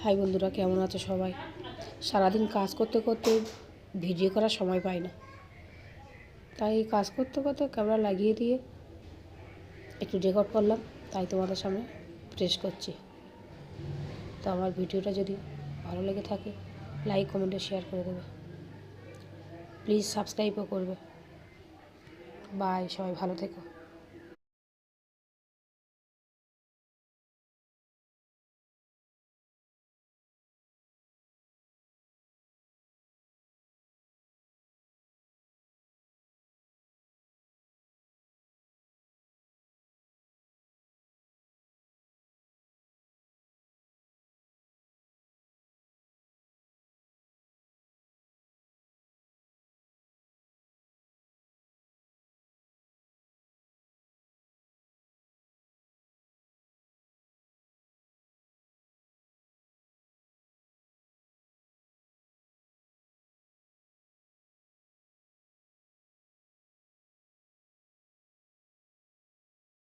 High বন্ধুরা, কেমন আছো সবাই? সারাদিন কাজ করতে করতে ভিডিও করার সময় পাই না, তাই কাজ করতে করতে ক্যামেরা লাগিয়ে দিয়ে একটু রেকর্ড করলাম, তাই তোমাদের সামনে প্রেস করছি। তো আমার ভিডিওটা যদি ভালো লেগে থাকে লাইক কমেন্টে শেয়ার করে দেবে, প্লিজ সাবস্ক্রাইবও করবে। বাই, সবাই ভালো থেকো।